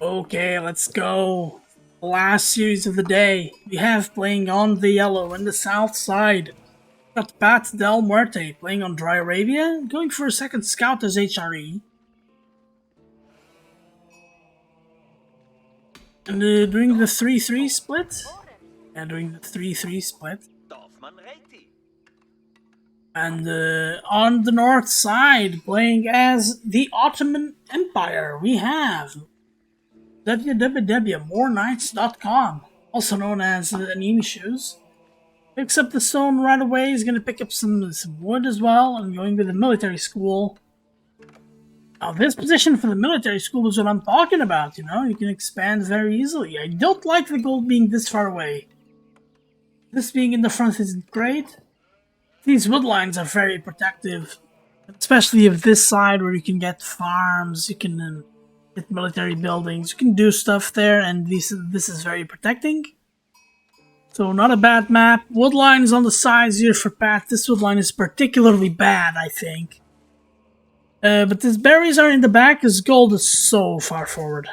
Okay, let's go. Last series of the day. We have playing on the yellow and the south side. Got PatDelMuerte playing on Dry Arabia, going for a second scout as HRE. And doing the 3-3 split. Yeah, doing the 3-3 split. And on the north side, playing as the Ottoman Empire, we have www.morenights.com, also known as Anemiashoes. Picks up the stone right away. He's gonna pick up some wood as well, and going to the military school. Now, this position for the military school is what I'm talking about. You can expand very easily. I don't like the gold being this far away. This being in the front isn't great. These wood lines are very protective, especially of this side where you can get farms, you can get military buildings, you can do stuff there, and this is very protecting. So not a bad map. Woodline is on the sides here for Pat. This woodline is particularly bad, I think. But these berries are in the back because gold is so far forward.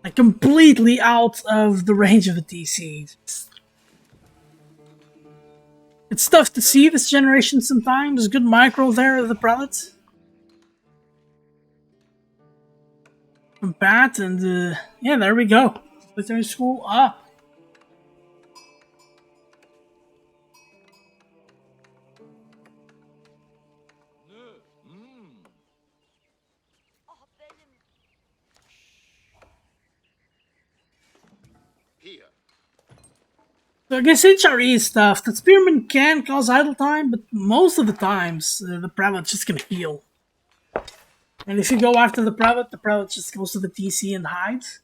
Like completely out of the range of the TC. It's tough to see this generation sometimes. Good micro there of the prelates. From Pat, and yeah, there we go. Military school up. So I guess HRE stuff. The Spearman can cause idle time, but most of the times the prelate's just gonna heal. And if you go after the prelate just goes to the TC and hides.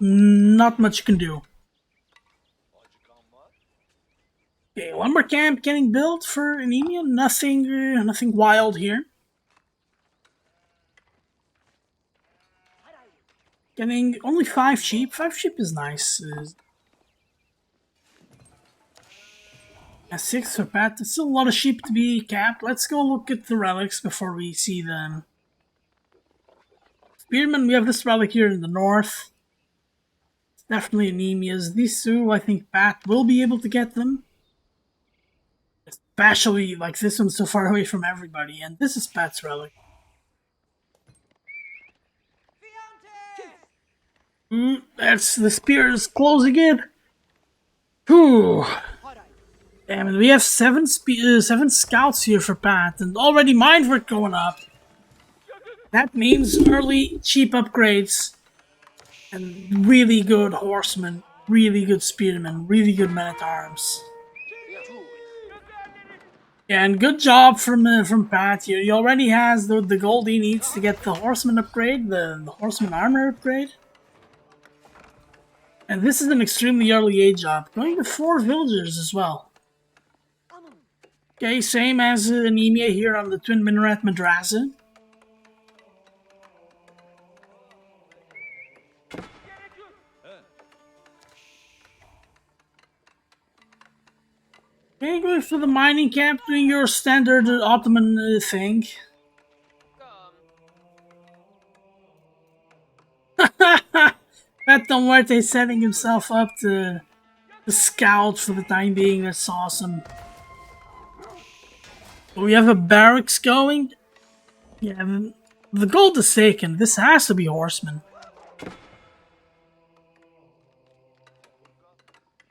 Not much you can do. Okay, lumber camp getting built for Anemia. Nothing wild here. Getting only 5 sheep. 5 sheep is nice. 6 for Pat. There's still a lot of sheep to be capped. Let's go look at the relics before we see them. Spearman, we have this relic here in the north. It's definitely Anemias. These two, I think Pat will be able to get them. Especially, like, this one's so far away from everybody. And this is Pat's relic. That's the spears closing in. Whew. Damn it, we have 7 scouts here for Pat, and already minework going up. That means early cheap upgrades, and really good horsemen, really good spearmen, really good men-at-arms. Yeah, and good job from Pat here. He already has the gold he needs to get the horseman upgrade, the horseman armor upgrade. And this is an extremely early age job, going to 4 villagers as well. Okay, same as Anemia here on the Twin Minaret Madrasa. Okay, going for the mining camp, doing your standard Ottoman thing. PatDelMuerte setting himself up to scout for the time being. That's awesome. We have a barracks going. Yeah, the gold is taken. This has to be horsemen.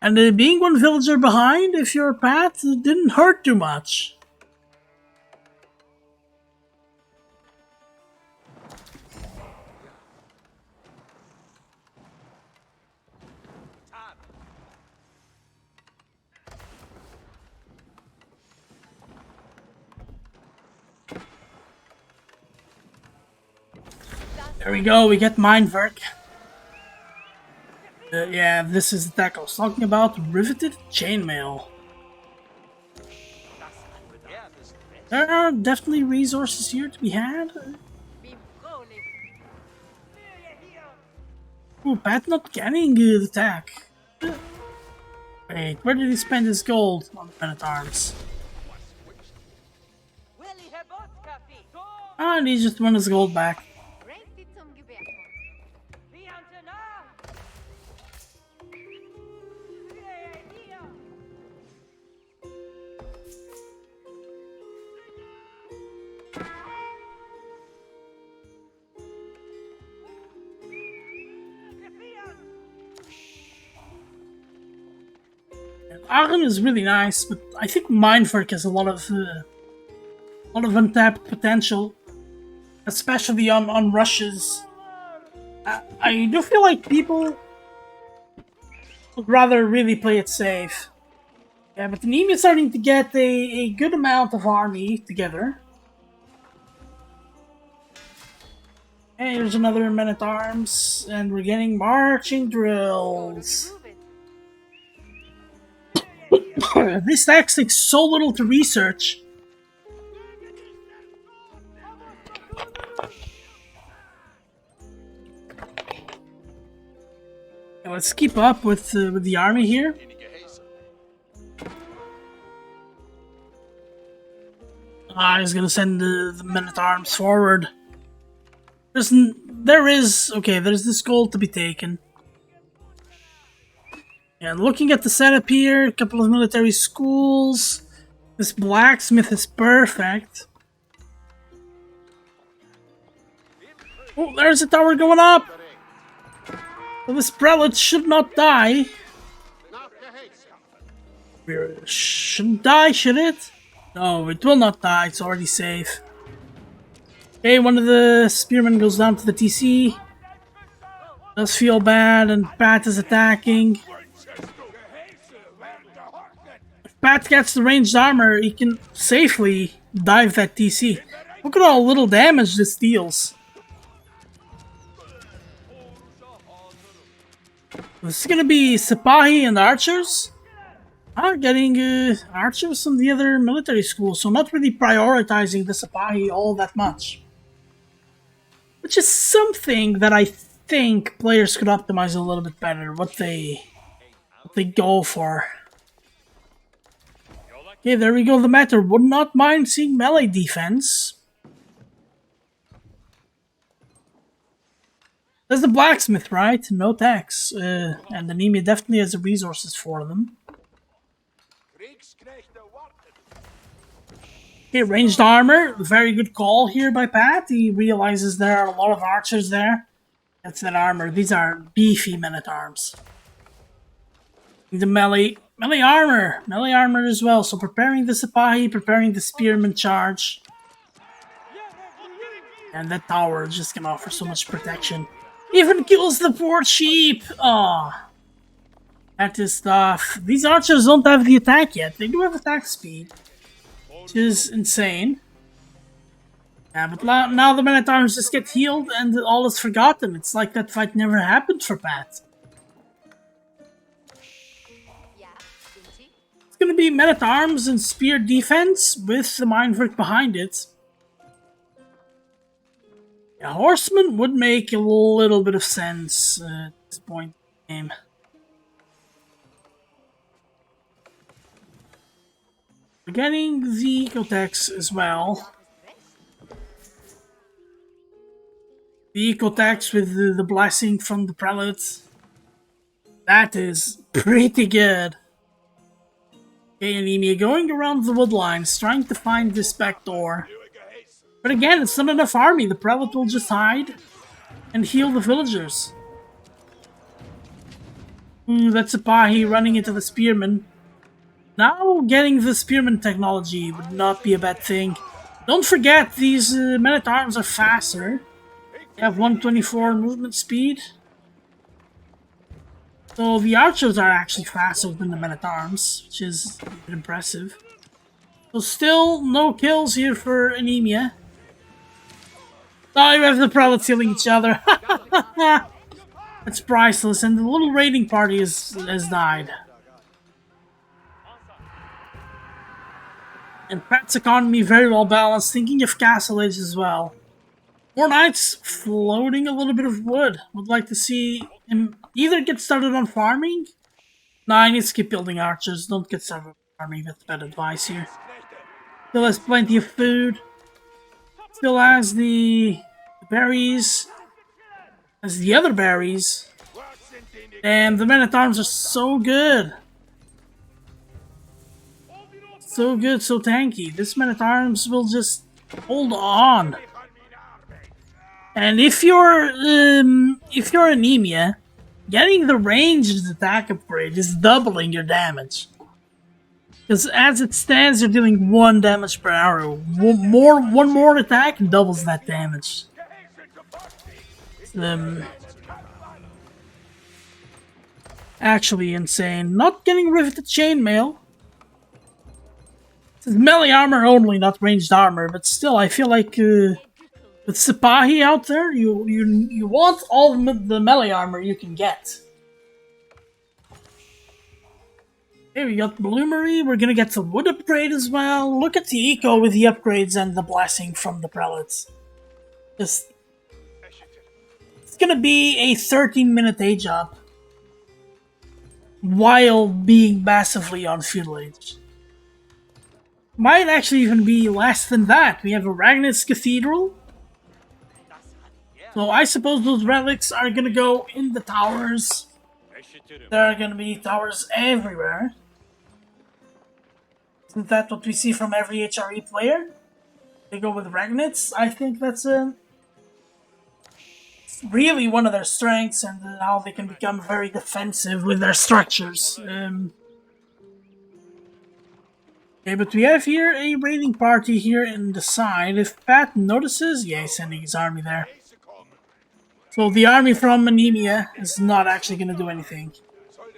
And being 1 villager behind, if you're Pat, it didn't hurt too much. There we go, we get minework. Yeah, this is the tech I was talking about. Riveted chainmail. There are definitely resources here to be had. Ooh, Pat not getting the tech. Wait, where did he spend his gold on the men-at-arms? Ah, and he just won his gold back. Aachen is really nice, but I think Mindwerk has a lot of untapped potential, especially on rushes. I do feel like people would rather really play it safe. Yeah, but Anemia is starting to get a good amount of army together. Hey, here's another men-at-arms, and we're getting marching drills. This text takes so little to research. Now let's keep up with the army here. He's gonna send the men-at-arms forward. There's this gold to be taken. And looking at the setup here, a couple of military schools. This blacksmith is perfect. Oh, there's a tower going up! Well, this prelate should not die. It shouldn't die, should it? No, it will not die, it's already safe. Okay, one of the spearmen goes down to the TC. Does feel bad, and Pat is attacking. If Pat gets the ranged armor, he can safely dive that TC. Look at how little damage this deals. This is gonna be Sipahi and archers. Getting archers from the other military school, so not really prioritizing the Sipahi all that much. Which is something that I think players could optimize a little bit better, what they go for. Okay, there we go, the matter. Would not mind seeing melee defense. There's the blacksmith, right? No tax. And Anemia definitely has the resources for them. Okay, ranged armor. Very good call here by Pat. He realizes there are a lot of archers there. That's that armor. These are beefy men-at-arms. The melee armor. Melee armor as well. So preparing the Sipahi, preparing the spearman charge. And that tower is just gonna offer so much protection. Even kills the poor sheep! Aw. That is tough. These archers don't have the attack yet. They do have attack speed. Which is insane. Yeah, but now the men-at-arms just get healed and all is forgotten. It's like that fight never happened for Pat. It's gonna be men-at-arms and spear defense with the Mindwerk behind it. Yeah, horsemen would make a little bit of sense at this point in the game. We're getting the Ecotex as well. The Ecotex with the blessing from the prelate. That is pretty good. Okay, Anemia going around the woodlines, trying to find this back door. But again, it's not enough army. The prelate will just hide and heal the villagers. That's a Sipahi running into the spearman. Now getting the spearman technology would not be a bad thing. Don't forget, these men-at-arms are faster. They have 124 movement speed. So the archers are actually faster than the men-at-arms, which is a bit impressive. So still no kills here for Anemia. Oh, you have the prelates healing each other. That's priceless, and the little raiding party has died. And Pat's economy very well balanced, thinking of Castle Age as well. More knights floating a little bit of wood. Would like to see him either get started on farming. Nah, he needs to keep building archers. Don't get started on farming, that's bad advice here. Still has plenty of food. Still has the berries, has the other berries. And the men-at-arms are so good. So good, so tanky. This man-at-arms will just hold on. And if you're anemia, getting the ranged attack upgrade is doubling your damage. Because as it stands, you're dealing 1 damage per arrow. One more attack doubles that damage. Actually insane. Not getting riveted chainmail. This is melee armor only, not ranged armor, but still, I feel like with Sipahi out there, you want all the melee armor you can get. Okay, we got Bloomery, we're gonna get the wood upgrade as well. Look at the eco with the upgrades and the blessing from the prelates. It's gonna be a 13-minute age up while being massively on feudal age. Might actually even be less than that. We have a Ragnitz Cathedral. So I suppose those relics are gonna go in the towers. There are gonna be towers everywhere. Isn't that what we see from every HRE player? They go with Ragnitz. I think that's really one of their strengths, and how they can become very defensive with their structures. Okay, but we have here a raiding party here in the side. If Pat notices, yeah, he's sending his army there. So the army from Anemia is not actually going to do anything.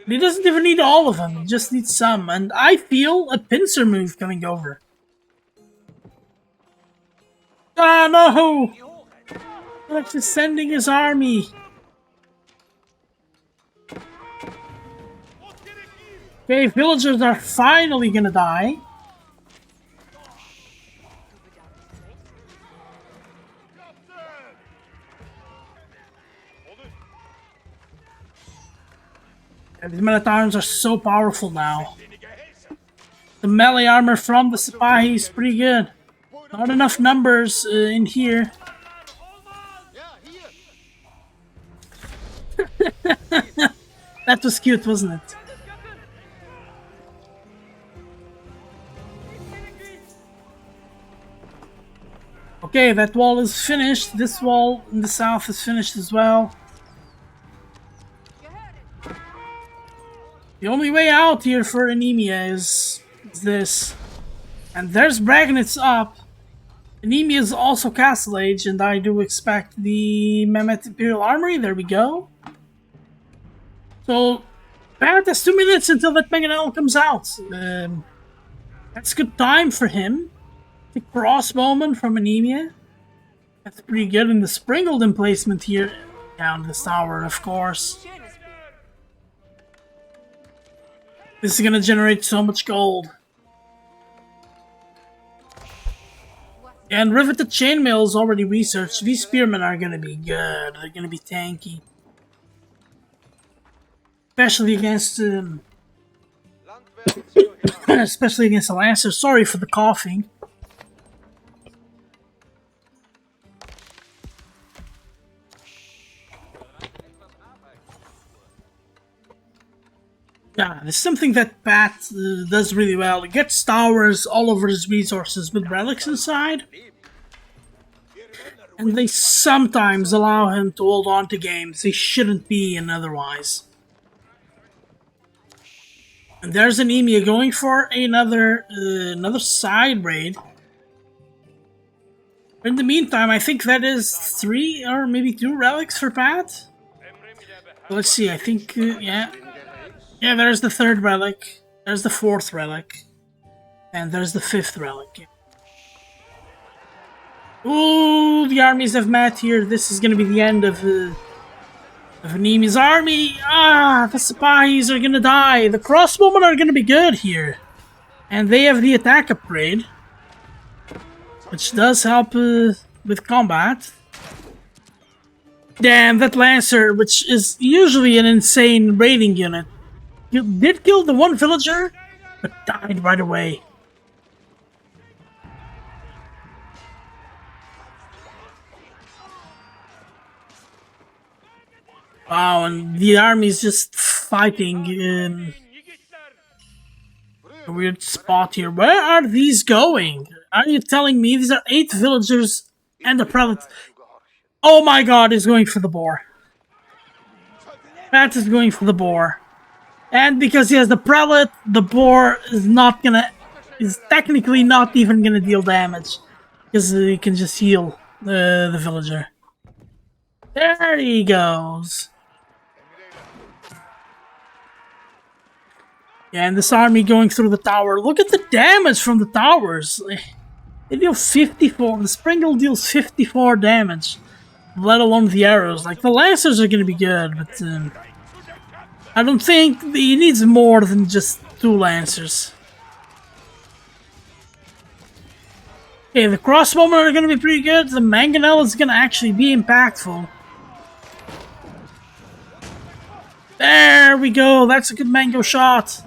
He doesn't even need all of them, he just needs some. And I feel a pincer move coming over. Ah, no! Alex is sending his army. Okay, villagers are finally gonna die. And these men-at-arms are so powerful now. The melee armor from the Sipahi is pretty good. Not enough numbers in here. That was cute, wasn't it? Okay, that wall is finished. This wall in the south is finished as well. The only way out here for Anemia is this. And there's Bragnitz up. Anemia is also Castle Age, and I do expect the Mehmet Imperial Armory. There we go. So, Barrett has 2 minutes until that Mangonel comes out. That's good time for him. The crossbowman from Anemia. That's pretty good. And the Springled emplacement here down this tower, of course. This is gonna generate so much gold. And Riveted Chainmail is already researched. These spearmen are gonna be good. They're gonna be tanky. Especially against especially against the Lancer. Sorry for the coughing. Yeah, there's something that Pat does really well. He gets towers all over his resources with relics inside. And they sometimes allow him to hold on to games he shouldn't be in otherwise. And there's Anemia going for another side raid. In the meantime, I think that is 3 or maybe 2 relics for Pat. Let's see, I think, yeah. Yeah, there's the 3rd relic, there's the 4th relic, and there's the 5th relic. Ooh, the armies have met here. This is gonna be the end of Anemia's army. Ah, the Sipahis are gonna die. The crossbowmen are gonna be good here. And they have the attack upgrade, which does help with combat. Damn, that Lancer, which is usually an insane raiding unit, did kill the one villager, but died right away. Wow, and the army's just fighting a weird spot here. Where are these going? Are you telling me these are 8 villagers and a prelate? Oh my god, he's going for the boar. Pat is going for the boar. And because he has the prelate, the boar is technically not even gonna deal damage. Because he can just heal the villager. There he goes. Yeah, and this army going through the tower. Look at the damage from the towers. They deal 54. The Springle deals 54 damage. Let alone the arrows. Like, the Lancers are gonna be good, but I don't think he needs more than just 2 Lancers. Okay, the crossbowmen are gonna be pretty good. The mangonel is gonna actually be impactful. There we go. That's a good mango shot.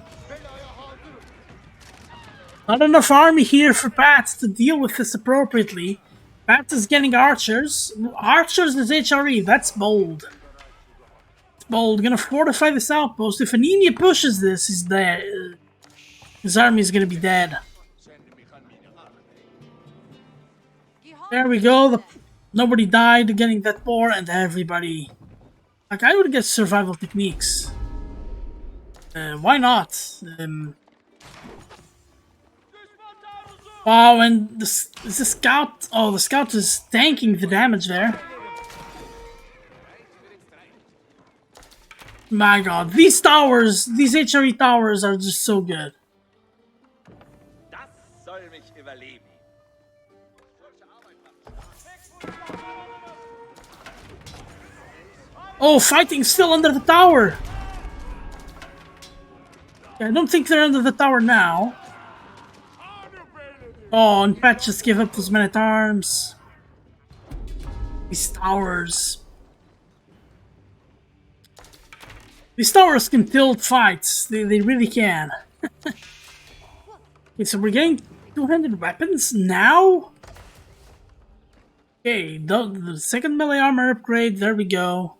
Not enough army here for Pat to deal with this appropriately. Pat is getting archers. Archers is HRE. That's bold. It's bold. Gonna fortify this outpost. If Anemia pushes this, he's dead. His army is gonna be dead. There we go. Nobody died getting that boar, and everybody. Like, I would get survival techniques. Why not? Wow, and the scout... Oh, the scout is tanking the damage there. My god, these towers, these HRE towers are just so good. Oh, fighting still under the tower! Yeah, I don't think they're under the tower now. Oh, and Pat just gave up his men-at-arms. These towers. These towers can tilt fights. They really can. Okay, so we're getting 200 weapons now? Okay, the second melee armor upgrade, there we go.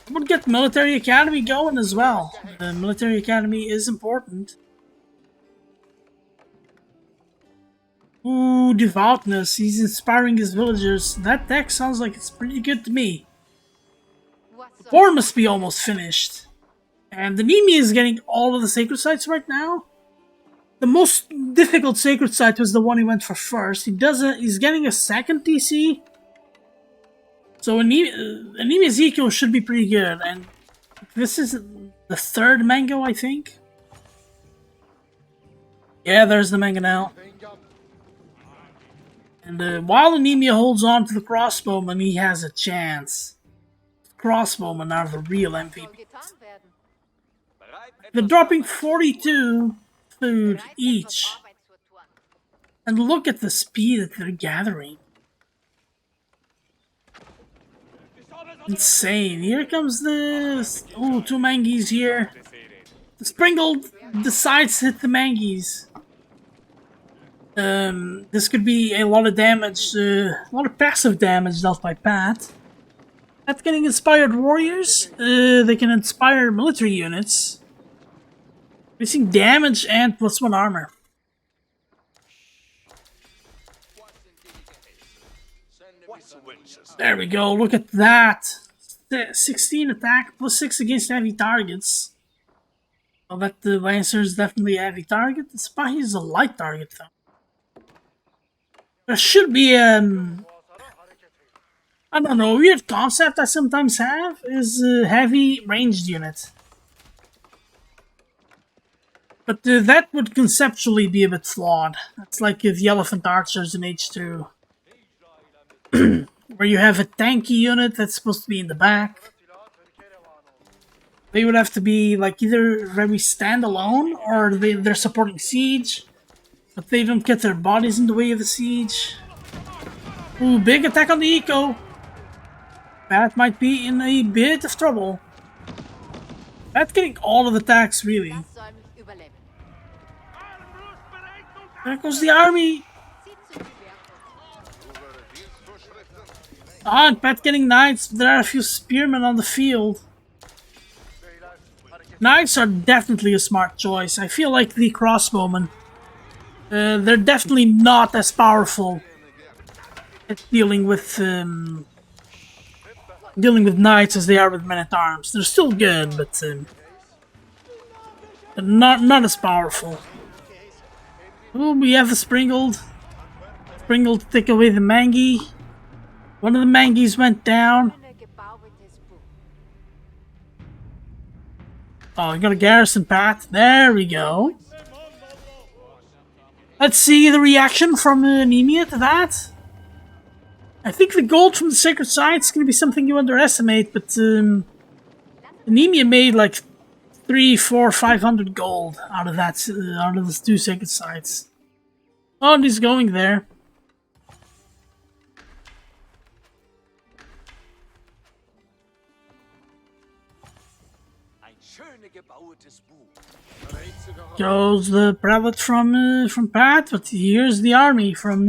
I would get Military Academy going as well. The Military Academy is important. Ooh, devoutness. He's inspiring his villagers. That deck sounds like it's pretty good to me. The war must be almost finished. And Anemia is getting all of the sacred sites right now. The most difficult sacred site was the one he went for first. He's getting a second TC. So Anemia's eco should be pretty good. And this is the third mango, I think. Yeah, there's the mangonel. And while Anemia holds on to the crossbowman, he has a chance. Crossbowmen are the real MVP. They're dropping 42 food each. And look at the speed that they're gathering. Insane. Here comes this. Ooh, 2 mangies here. The Springle decides to hit the mangies. This could be a lot of damage, a lot of passive damage dealt by Pat. Pat's getting inspired warriors. They can inspire military units. Increasing damage and +1 armor. There we go, look at that. 16 attack, +6 against heavy targets. Well, the Lancer is definitely a heavy target. The Spy is a light target though. There should be I don't know, a weird concept I sometimes have is a heavy ranged unit. But that would conceptually be a bit flawed. It's like the Elephant Archers in H2. Where you have a tanky unit that's supposed to be in the back. They would have to be like either very standalone or they're supporting siege. But they don't get their bodies in the way of the siege. Ooh, big attack on the eco. Pat might be in a bit of trouble. Pat's getting all of the attacks, really. There goes the army. Ah, Pat getting knights. There are a few spearmen on the field. Knights are definitely a smart choice. I feel like the crossbowmen. They're definitely not as powerful at dealing with knights as they are with men-at-arms. They're still good, but not as powerful. Oh, we have a Springled. Springled to take away the Mangi. One of the Mangis went down. Oh, we got a garrison, Pat. There we go. Let's see the reaction from Anemia to that. I think the gold from the sacred site is going to be something you underestimate, but Anemia made like 300, 400, 500 gold out of that, out of those 2 sacred sites. Oh, and he's going there. Goes the prelate from Pat, but here's the army from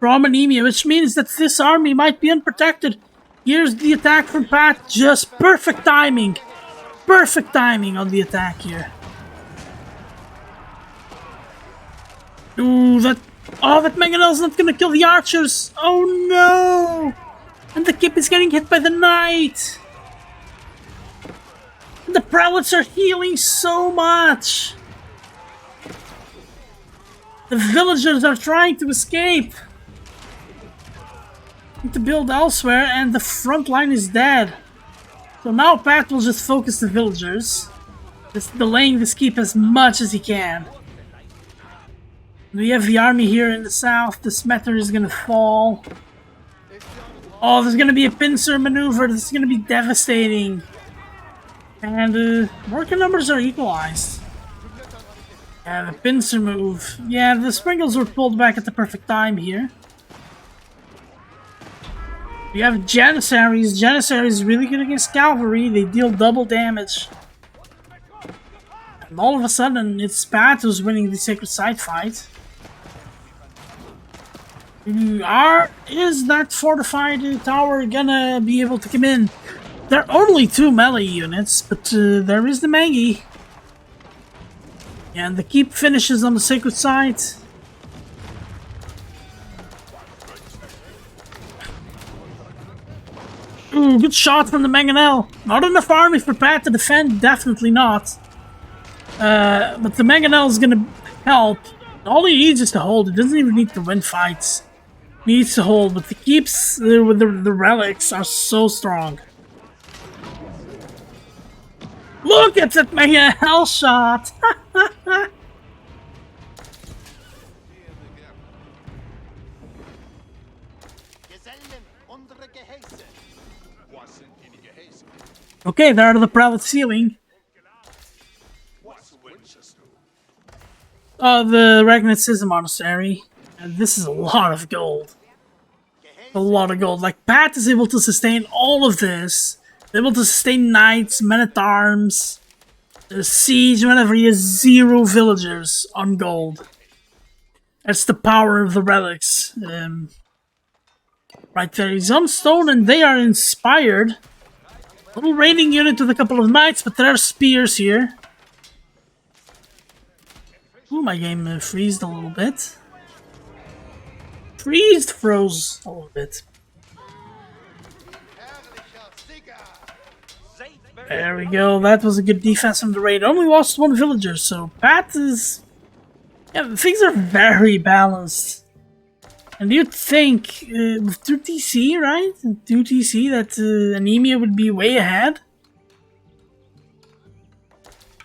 Anemia, which means that this army might be unprotected. Here's the attack from Pat, just perfect timing. Perfect timing on the attack here. Ooh, that Mangonel's not gonna kill the archers. Oh no! And the Kip is getting hit by the knight. The prelates are healing so much. The villagers are trying to escape. Need to build elsewhere, and the front line is dead. So now Pat will just focus the villagers, just delaying this keep as much as he can. We have the army here in the south. The Smetter is gonna fall. Oh, there's gonna be a pincer maneuver. This is gonna be devastating. And worker numbers are equalized. Yeah, the pincer move. Yeah, the Sprinkles were pulled back at the perfect time here. We have Janissaries. Janissaries is really good against cavalry. They deal double damage. And all of a sudden, it's Pat who's winning the Sacred Site fight. Is that fortified tower gonna be able to come in? There are only 2 melee units, but there is the Mangi. And the keep finishes on the Sacred Site. Ooh, good shot from the Mangonel. Not enough army for Pat to defend, definitely not. But the Mangonel is gonna help. All he needs is to hold. It doesn't even need to win fights. He needs to hold, but the keeps with the relics are so strong. Look at that Mangonel shot! Okay, there are the private ceiling. The Ragnit Schism Monastery. And this is a lot of gold. A lot of gold. Like, Pat is able to sustain all of this. Able to sustain knights, men-at-arms, siege whenever he has 0 villagers on gold. That's the power of the relics. Right there, he's on stone and they are inspired. Little raiding unit with a couple of knights, but there are spears here. Ooh, my game freezed a little bit. Froze a little bit. There we go, that was a good defense from the raid. Only lost 1 villager, so Pat is... Yeah, things are very balanced. And you'd think, with 2 TC, right? 2 TC, that Anemia would be way ahead.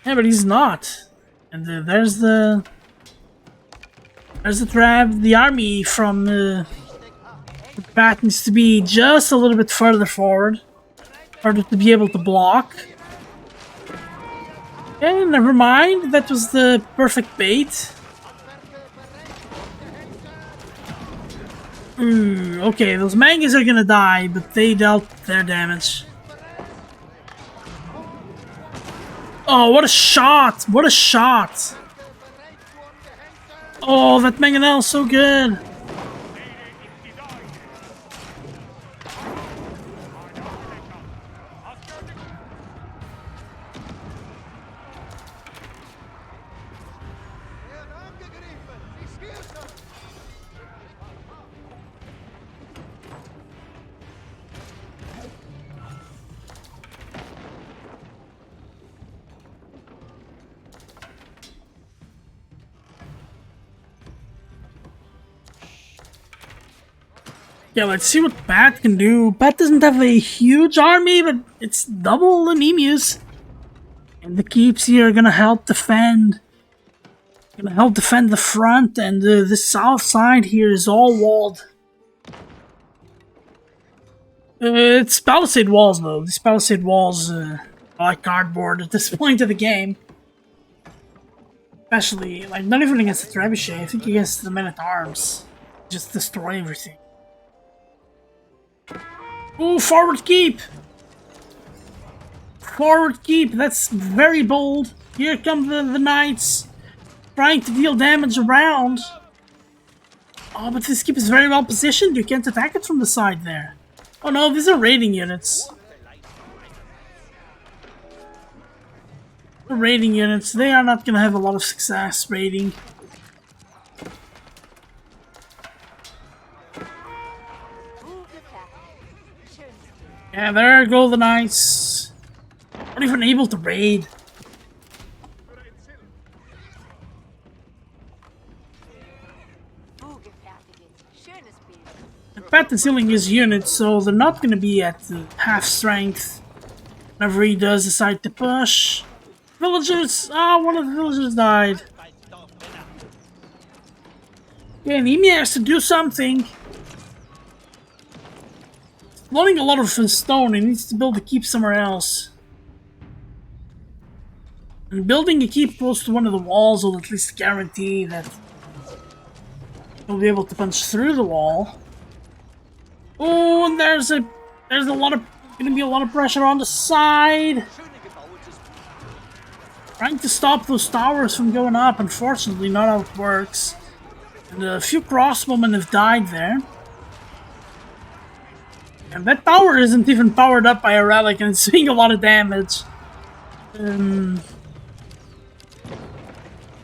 Yeah, but he's not. And there's the trap. The army from Pat needs to be just a little bit further forward. Harder to be able to block. Okay, never mind. That was the perfect bait. Okay, those mangas are gonna die, but they dealt their damage. Oh, what a shot! What a shot! Oh, that Mangonel is so good! Yeah, let's see what Pat can do. Pat doesn't have a huge army, but it's double Anemias. And the keeps here are gonna help defend. Gonna help defend the front, and the south side here is all walled. It's palisade walls, though. These palisade walls are like cardboard at this point of the game. Especially, like, not even against the trebuchet, I think against the men-at-arms. Just destroy everything. Ooh, forward keep! Forward keep, that's very bold. Here come the knights, trying to deal damage around. Oh, but this keep is very well positioned, you can't attack it from the side there. Oh no, these are raiding units. The raiding units, they are not gonna have a lot of success raiding. Yeah, there go the knights. Not even able to raid. Pat is healing his units, so they're not gonna be at half strength whenever he does decide to push. Villagers! Ah, one of the villagers died. Yeah, Anemia has to do something. Loading a lot of stone, he needs to build a keep somewhere else. And building a keep close to one of the walls will at least guarantee that he'll be able to punch through the wall. Oh, and there's a gonna be a lot of pressure on the side. Trying to stop those towers from going up, unfortunately not how it works. And a few crossbowmen have died there. And that tower isn't even powered up by a relic and it's doing a lot of damage.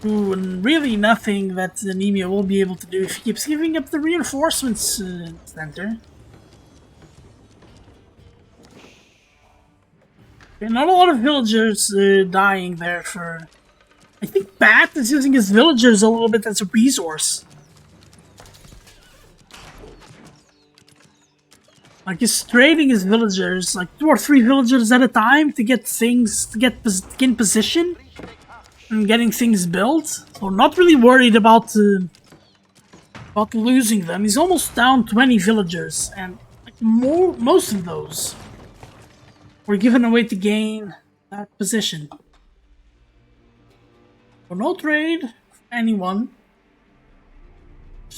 Ooh, and really nothing that Anemia will be able to do if he keeps giving up the reinforcements center. Okay, not a lot of villagers dying there for... I think Pat is using his villagers a little bit as a resource. Like he's trading his villagers, like 2 or 3 villagers at a time to get things, to get in position and getting things built. So not really worried about losing them. He's almost down 20 villagers, and like most of those were given away to gain that position. So no trade for anyone.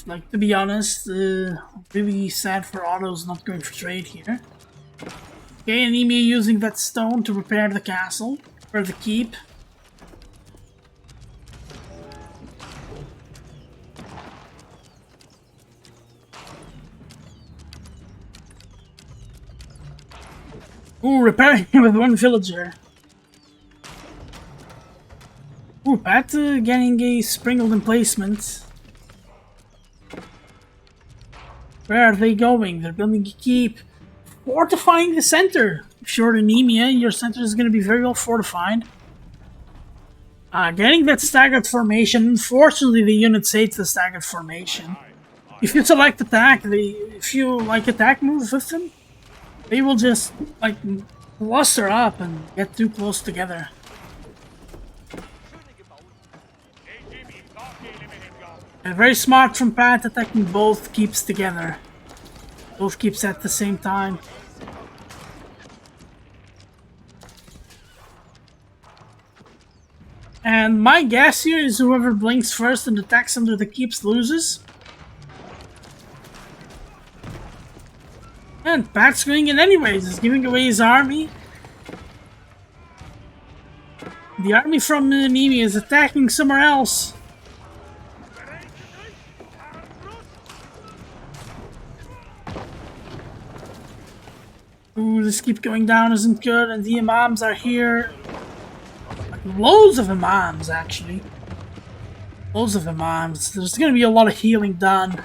Like, to be honest, really sad for Otto's not going for trade here. Okay, Anemia using that stone to repair the castle, or the keep. Ooh, repairing with 1 villager. Ooh, Pat getting a sprinkled emplacement. Where are they going? They're building a keep. Fortifying the center. If you're Anemia, your center is going to be very well fortified. Getting that staggered formation. Unfortunately, the units hate the staggered formation. If you select attack, if you like attack moves with them, they will just like cluster up and get too close together. And very smart from Pat attacking both keeps together. Both keeps at the same time. And my guess here is whoever blinks first and attacks under the keeps loses. And Pat's going in anyways, he's giving away his army. The army from Anemia is attacking somewhere else. Ooh, this keep going down isn't good, and the imams are here. Like, loads of imams, actually. Loads of imams. There's gonna be a lot of healing done.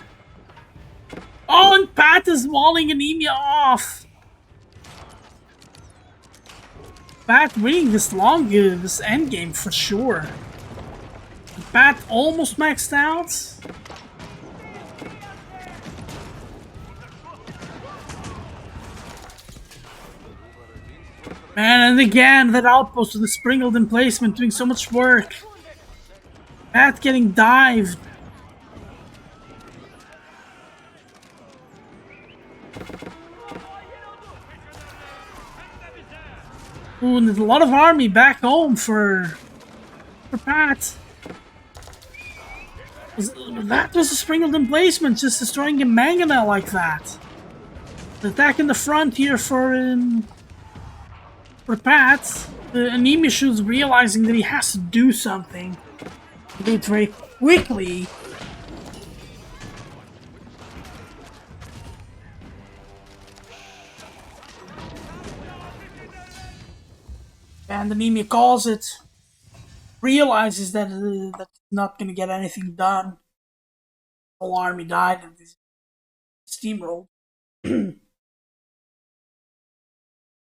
Oh, and Pat is walling Anemia off! Pat winning this this endgame for sure. And Pat almost maxed out. Man, and again, that outpost with the sprinkled emplacement doing so much work. Pat getting dived. Ooh, and there's a lot of army back home for Pat. That was a sprinkled emplacement, just destroying a mangonel like that. The attack in the front here for Pat. The Anemiashoes realizing that he has to do something. Do it very quickly. And Anemia calls it. Realizes that that's not gonna get anything done. The whole army died and steamrolled.